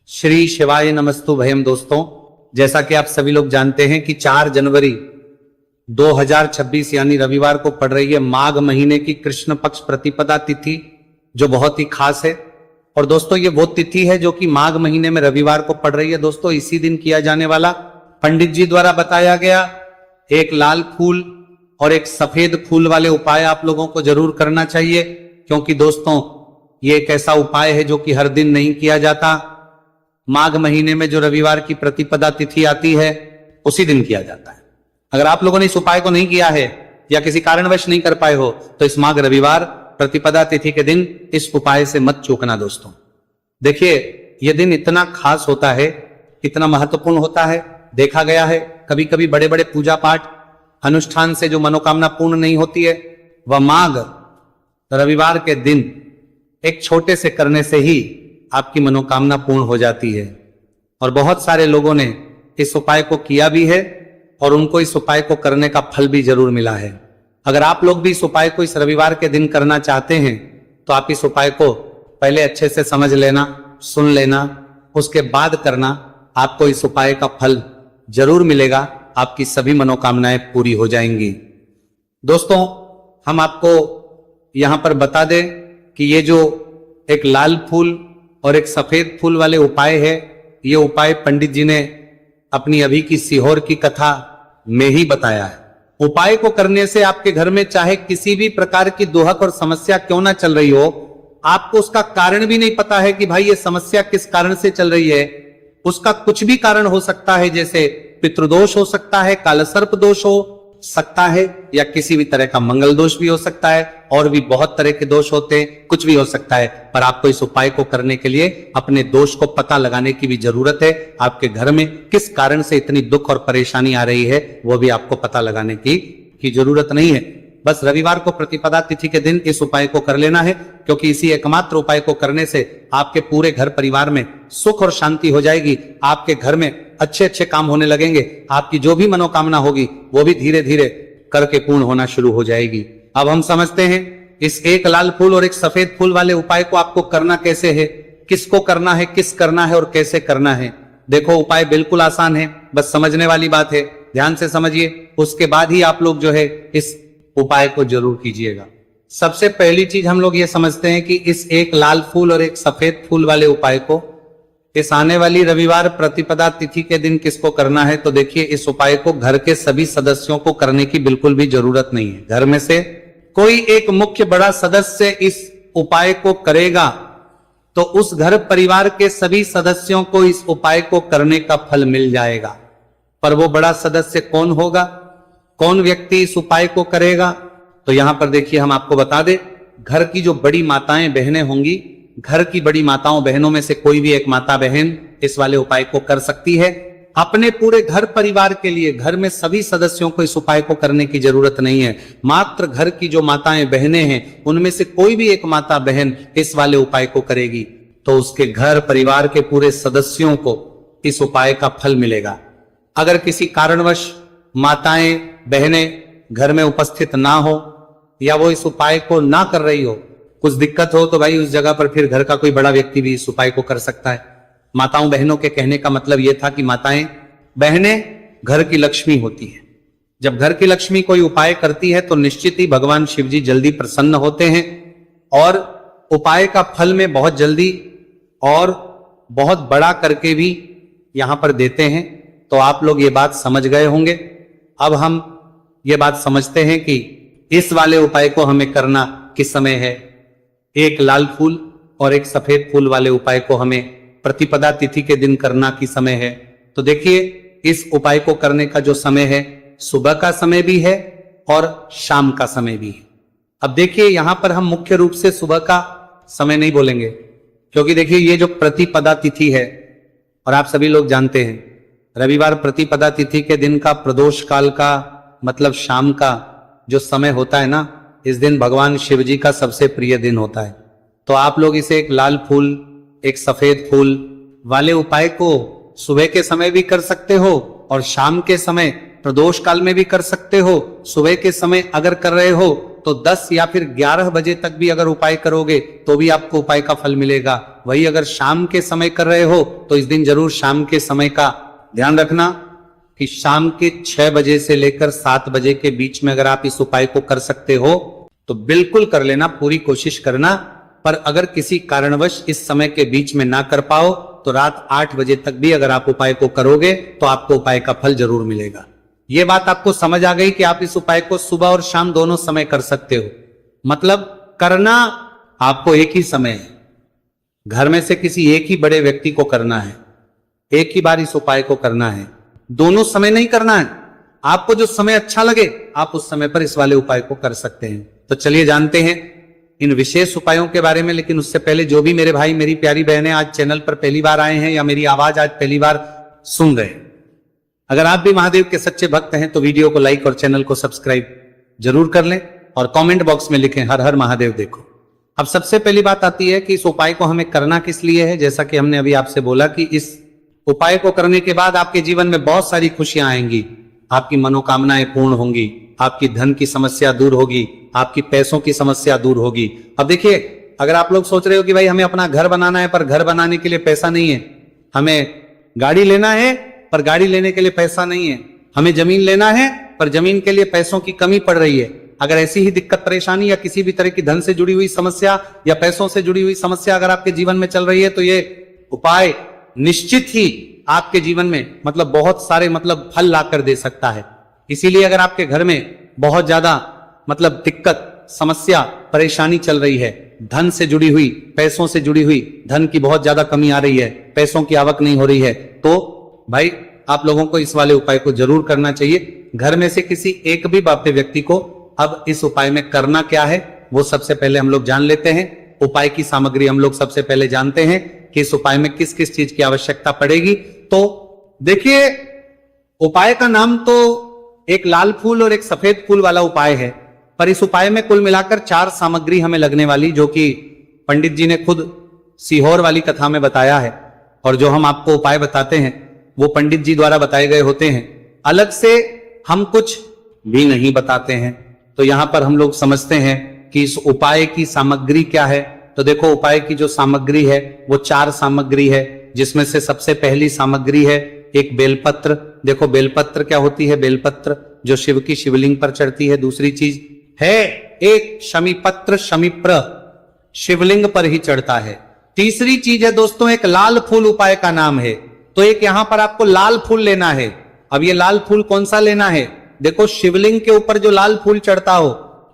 श्री शिवाय नमस्तु भयम। दोस्तों, जैसा कि आप सभी लोग जानते हैं कि 4 जनवरी 2026 यानी रविवार को पड़ रही है माघ महीने की कृष्ण पक्ष प्रतिपदा तिथि, जो बहुत ही खास है। और दोस्तों, ये वो तिथि है जो कि माघ महीने में रविवार को पड़ रही है। दोस्तों, इसी दिन किया जाने वाला पंडित जी द्वारा बताया गया एक लाल फूल और एक सफेद फूल वाले उपाय आप लोगों को जरूर करना चाहिए, क्योंकि दोस्तों ये एक ऐसा उपाय है जो कि हर दिन नहीं किया जाता। माघ महीने में जो रविवार की प्रतिपदा तिथि आती है उसी दिन किया जाता है। अगर आप लोगों ने इस उपाय को नहीं किया है या किसी कारणवश नहीं कर पाए हो तो इस माघ रविवार प्रतिपदा तिथि के दिन इस उपाय से मत चूकना। दोस्तों देखिए, यह दिन इतना खास होता है, इतना महत्वपूर्ण होता है। देखा गया है कभी कभी बड़े बड़े पूजा पाठ अनुष्ठान से जो मनोकामना पूर्ण नहीं होती है, वह माघ रविवार के दिन एक छोटे से करने से ही आपकी मनोकामना पूर्ण हो जाती है। और बहुत सारे लोगों ने इस उपाय को किया भी है और उनको इस उपाय को करने का फल भी जरूर मिला है। अगर आप लोग भी इस उपाय को इस रविवार के दिन करना चाहते हैं तो आप इस उपाय को पहले अच्छे से समझ लेना, सुन लेना, उसके बाद करना। आपको इस उपाय का फल जरूर मिलेगा, आपकी सभी मनोकामनाएं पूरी हो जाएंगी। दोस्तों, हम आपको यहां पर बता दें कि ये जो एक लाल फूल और एक सफेद फूल वाले उपाय है, ये उपाय पंडित जी ने अपनी अभी की सीहोर की कथा में ही बताया है। उपाय को करने से आपके घर में चाहे किसी भी प्रकार की दुहक और समस्या क्यों ना चल रही हो, आपको उसका कारण भी नहीं पता है कि भाई ये समस्या किस कारण से चल रही है। उसका कुछ भी कारण हो सकता है, जैसे पितृदोष हो सकता है, कालसर्प दोष हो सकता है, या किसी भी तरह का मंगल दोष भी हो सकता है, और भी बहुत तरह के दोष होते हैं, कुछ भी हो सकता है। पर आपको इस उपाय को करने के लिए अपने दोष को पता लगाने की भी जरूरत है। आपके घर में किस कारण से इतनी दुख और परेशानी आ रही है वो भी आपको पता लगाने की जरूरत नहीं है। बस रविवार को प्रतिपदा तिथि के दिन इस उपाय को कर लेना है, क्योंकि इसी एकमात्र उपाय को करने से आपके पूरे घर परिवार में सुख और शांति हो जाएगी। आपके घर में अच्छे अच्छे काम होने लगेंगे। आपकी जो भी मनोकामना होगी वो भी धीरे धीरे करके पूर्ण होना शुरू हो जाएगी। अब हम समझते हैं इस एक लाल फूल और एक सफेद फूल वाले उपाय को आपको करना कैसे है, किसको करना है, किस करना है और कैसे करना है। देखो, उपाय बिल्कुल आसान है, बस समझने वाली बात है। ध्यान से समझिए, उसके बाद ही आप लोग जो है इस उपाय को जरूर कीजिएगा। सबसे पहली चीज हम लोग ये समझते हैं कि इस एक लाल फूल और एक सफेद फूल वाले उपाय को इस आने वाली रविवार प्रतिपदा तिथि के दिन किसको करना है। तो देखिए, इस उपाय को घर के सभी सदस्यों को करने की बिल्कुल भी जरूरत नहीं है। घर में से कोई एक मुख्य बड़ा सदस्य इस उपाय को करेगा तो उस घर परिवार के सभी सदस्यों को इस उपाय को करने का फल मिल जाएगा। पर वो बड़ा सदस्य कौन होगा, कौन व्यक्ति इस उपाय को करेगा, तो यहां पर देखिए हम आपको बता दें, घर की जो बड़ी माताएं बहनें होंगी, घर की बड़ी माताओं बहनों में से कोई भी एक माता बहन इस वाले उपाय को कर सकती है। अपने पूरे घर परिवार के लिए घर में सभी सदस्यों को इस उपाय को करने की जरूरत नहीं है। मात्र घर की जो माताएं बहनें हैं उनमें से कोई भी एक माता बहन इस वाले उपाय को करेगी तो उसके घर परिवार के पूरे सदस्यों को इस उपाय का फल मिलेगा। अगर किसी कारणवश माताएं बहनें घर में उपस्थित ना हो या वो इस उपाय को ना कर रही हो, कुछ दिक्कत हो, तो भाई उस जगह पर फिर घर का कोई बड़ा व्यक्ति भी इस उपाय को कर सकता है। माताओं बहनों के कहने का मतलब यह था कि माताएं बहनें घर की लक्ष्मी होती हैं। जब घर की लक्ष्मी कोई उपाय करती है तो निश्चित ही भगवान शिव जी जल्दी प्रसन्न होते हैं और उपाय का फल में बहुत जल्दी और बहुत बड़ा करके भी यहां पर देते हैं। तो आप लोग ये बात समझ गए होंगे। अब हम ये बात समझते हैं कि इस वाले उपाय को हमें करना किस समय है। एक लाल फूल और एक सफेद फूल वाले उपाय को हमें प्रतिपदा तिथि के दिन करना किस समय है। तो देखिए, इस उपाय को करने का जो समय है, सुबह का समय भी है और शाम का समय भी है। अब देखिए, यहां पर हम मुख्य रूप से सुबह का समय नहीं बोलेंगे, क्योंकि देखिए ये जो प्रतिपदा तिथि है, और आप सभी लोग जानते हैं रविवार प्रतिपदा तिथि के दिन का प्रदोष काल का मतलब शाम का जो समय होता है ना, इस दिन भगवान शिव जी का सबसे प्रिय दिन होता है। तो आप लोग इसे एक लाल फूल एक सफेद फूल वाले उपाय को सुबह के समय भी कर सकते हो और शाम के समय प्रदोष काल में भी कर सकते हो। सुबह के समय अगर कर रहे हो तो 10 या फिर 11 बजे तक भी अगर उपाय करोगे तो भी आपको उपाय का फल मिलेगा। वही अगर शाम के समय कर रहे हो तो इस दिन जरूर शाम के समय का ध्यान रखना कि शाम के 6 बजे से लेकर 7 बजे के बीच में अगर आप इस उपाय को कर सकते हो तो बिल्कुल कर लेना, पूरी कोशिश करना। पर अगर किसी कारणवश इस समय के बीच में ना कर पाओ तो रात 8 बजे तक भी अगर आप उपाय को करोगे तो आपको उपाय का फल जरूर मिलेगा। यह बात आपको समझ आ गई कि आप इस उपाय को सुबह और शाम दोनों समय कर सकते हो। मतलब करना आपको एक ही समय है, घर में से किसी एक ही बड़े व्यक्ति को करना है, एक ही बार इस उपाय को करना है, दोनों समय नहीं करना है। आपको जो समय अच्छा लगे आप उस समय पर इस वाले उपाय को कर सकते हैं। तो चलिए जानते हैं इन विशेष उपायों के बारे में। लेकिन उससे पहले जो भी मेरे भाई मेरी प्यारी बहनें आज चैनल पर पहली बार आए हैं या मेरी आवाज आज पहली बार सुन रहे हैं, अगर आप भी महादेव के सच्चे भक्त हैं तो वीडियो को लाइक और चैनल को सब्सक्राइब जरूर कर लें और कमेंट बॉक्स में लिखें हर हर महादेव देखो। अब सबसे पहली बात आती है कि इस उपाय को हमें करना किस लिए है। जैसा कि हमने अभी आपसे बोला कि इस उपाय को करने के बाद आपके जीवन में बहुत सारी खुशियां आएंगी, आपकी मनोकामनाएं पूर्ण होंगी, आपकी धन की समस्या दूर होगी, आपकी पैसों की समस्या दूर होगी। अब देखिए, अगर आप लोग सोच रहे हो कि भाई हमें अपना घर बनाना है पर घर बनाने के लिए पैसा नहीं है, हमें गाड़ी लेना है पर गाड़ी लेने के लिए पैसा नहीं है, हमें जमीन लेना है पर जमीन के लिए पैसों की कमी पड़ रही है, अगर ऐसी ही दिक्कत परेशानी या किसी भी तरह की धन से जुड़ी हुई समस्या या पैसों से जुड़ी हुई समस्या अगर आपके जीवन में चल रही है तो ये उपाय निश्चित ही आपके जीवन में बहुत सारे फल लाकर दे सकता है। इसीलिए अगर आपके घर में बहुत ज्यादा दिक्कत, समस्या, परेशानी चल रही है, धन से जुड़ी हुई, पैसों से जुड़ी हुई, धन की बहुत ज्यादा कमी आ रही है, पैसों की आवक नहीं हो रही है, तो भाई आप लोगों को इस वाले उपाय को जरूर करना चाहिए। घर में से किसी एक भी बापे व्यक्ति को अब इस उपाय में करना क्या है वो सबसे पहले हम लोग जान लेते हैं। उपाय की सामग्री हम लोग सबसे पहले जानते हैं कि इस उपाय में किस किस चीज की आवश्यकता पड़ेगी। तो देखिए, उपाय का नाम तो एक लाल फूल और एक सफेद फूल वाला उपाय है, पर इस उपाय में कुल मिलाकर 4 सामग्री हमें लगने वाली, जो कि पंडित जी ने खुद सीहोर वाली कथा में बताया है। और जो हम आपको उपाय बताते हैं वो पंडित जी द्वारा बताए गए होते हैं, अलग से हम कुछ भी नहीं बताते हैं। तो यहां पर हम लोग समझते हैं कि इस उपाय की सामग्री क्या है। तो देखो, उपाय की जो सामग्री है वो 4 सामग्री है, जिसमें से सबसे पहली सामग्री है एक बेलपत्र। देखो बेलपत्र क्या होती है, बेलपत्र जो शिव की शिवलिंग पर चढ़ती है। दूसरी चीज है एक शमीपत्र, शमीप्र शिवलिंग पर ही चढ़ता है। तीसरी चीज है दोस्तों एक लाल फूल, उपाय का नाम है। तो एक यहां पर आपको लाल फूल लेना है। अब ये लाल फूल कौन सा लेना है, देखो शिवलिंग के ऊपर जो लाल फूल चढ़ता हो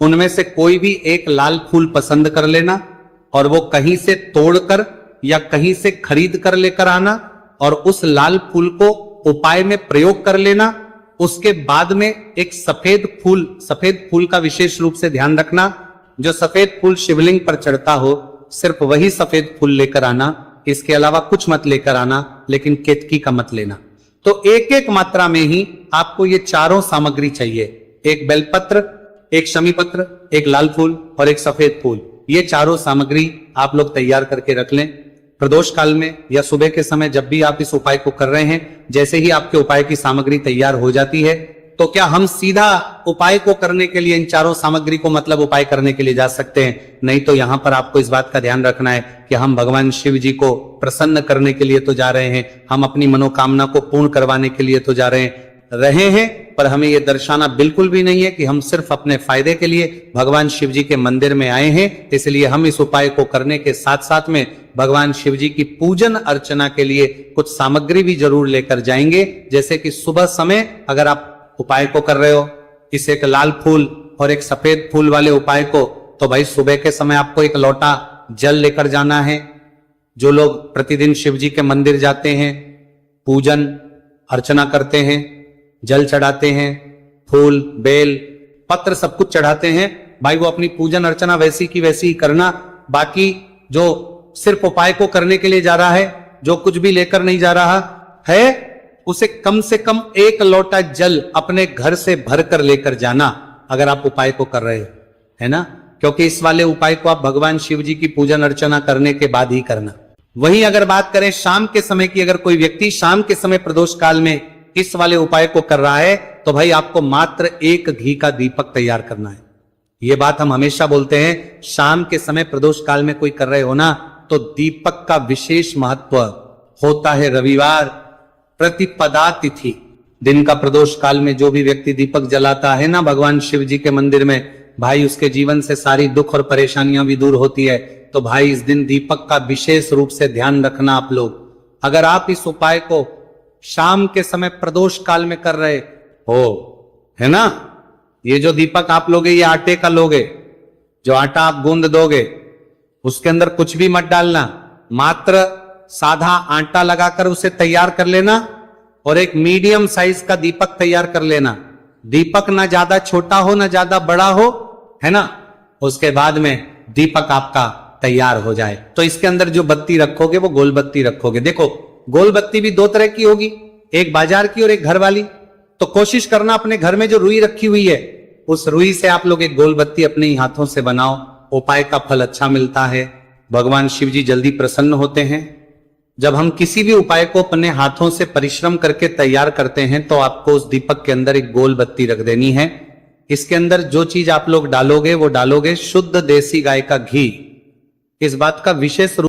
उनमें से कोई भी एक लाल फूल पसंद कर लेना और वो कहीं से तोड़कर या कहीं से खरीद कर लेकर आना और उस लाल फूल को उपाय में प्रयोग कर लेना। उसके बाद में एक सफेद फूल का विशेष रूप से ध्यान रखना, जो सफेद फूल शिवलिंग पर चढ़ता हो सिर्फ वही सफेद फूल लेकर आना, इसके अलावा कुछ मत लेकर आना, लेकिन केतकी का मत लेना। तो एक एक मात्रा में ही आपको ये चारों सामग्री चाहिए, एक बेलपत्र, एक शमीपत्र, एक लाल फूल और एक सफेद फूल। ये चारों सामग्री आप लोग तैयार करके रख लें। प्रदोष काल में या सुबह के समय जब भी आप इस उपाय को कर रहे हैं, जैसे ही आपके उपाय की सामग्री तैयार हो जाती है तो क्या हम सीधा उपाय को करने के लिए इन चारों सामग्री को उपाय करने के लिए जा सकते हैं? नहीं, तो यहां पर आपको इस बात का ध्यान रखना है कि हम भगवान शिव जी को प्रसन्न करने के लिए तो जा रहे हैं, हम अपनी मनोकामना को पूर्ण करवाने के लिए तो जा रहे हैं, पर हमें यह दर्शाना बिल्कुल भी नहीं है कि हम सिर्फ अपने फायदे के लिए भगवान शिव जी के मंदिर में आए हैं। इसलिए हम इस उपाय को करने के साथ साथ में भगवान शिव जी की पूजन अर्चना के लिए कुछ सामग्री भी जरूर लेकर जाएंगे। जैसे कि सुबह समय अगर आप उपाय को कर रहे हो, इस एक लाल फूल और एक सफेद फूल वाले उपाय को, तो भाई सुबह के समय आपको एक लोटा जल लेकर जाना है। जो लोग प्रतिदिन शिव जी के मंदिर जाते हैं, पूजन अर्चना करते हैं, जल चढ़ाते हैं, फूल, बेल, पत्र सब कुछ चढ़ाते हैं, भाई वो अपनी पूजन अर्चना वैसी की वैसी ही करना। बाकी जो सिर्फ उपाय को करने के लिए जा रहा है, जो कुछ भी लेकर नहीं जा रहा है, उसे कम से कम 1 लोटा जल अपने घर से भर कर लेकर जाना अगर आप उपाय को कर रहे हो, है ना। क्योंकि इस वाले उपाय को आप भगवान शिव जी की पूजन अर्चना करने के बाद ही करना। वहीं अगर बात करें शाम के समय की, अगर कोई व्यक्ति शाम के समय प्रदोष काल में इस वाले उपाय को कर रहा है तो भाई आपको मात्र 1 घी का दीपक तैयार करना है। ये बात हम हमेशा बोलते हैं, शाम के समय प्रदोष काल में कोई कर रहे हो ना, तो दीपक का विशेष महत्व होता है। रविवार प्रतिपदा तिथि, दिन का प्रदोष काल में जो भी व्यक्ति दीपक जलाता है ना भगवान शिव जी के मंदिर में, भाई उसके जीवन से सारी दुख और परेशानियां भी दूर होती है। तो भाई इस दिन दीपक का विशेष रूप से ध्यान रखना आप लोग। अगर आप इस उपाय को शाम के समय प्रदोष काल में कर रहे हो, है ना, ये जो दीपक आप लोगे ये आटे का लोगे, जो आटा आप गूंद दोगे उसके अंदर कुछ भी मत डालना, मात्र साधा आटा लगाकर उसे तैयार कर लेना और एक मीडियम साइज का दीपक तैयार कर लेना। दीपक ना ज्यादा छोटा हो ना ज्यादा बड़ा हो, है ना। उसके बाद में दीपक आपका तैयार हो जाए तो इसके अंदर जो बत्ती रखोगे वो गोल बत्ती रखोगे। देखो गोल बत्ती भी दो तरह की होगी, एक बाजार की और एक घर वाली। तो कोशिश करना अपने घर में जो रुई रखी हुई है उस रुई से आप लोग एक गोल बत्ती अपने ही हाथों से बनाओ। उपाय का फल अच्छा मिलता है, भगवान शिव जी जल्दी प्रसन्न होते हैं। जब हम किसी भी उपाय को अपने हाथों से परिश्रम करके तैयार करते हैं तो आपको उस दीपक के अंदर एक गोल बत्ती रख देनी है। इसके अंदर जो चीज आप लोग डालोगे वो डालोगे शुद्ध देसी गाय का घी। इस बात का विशेष रूप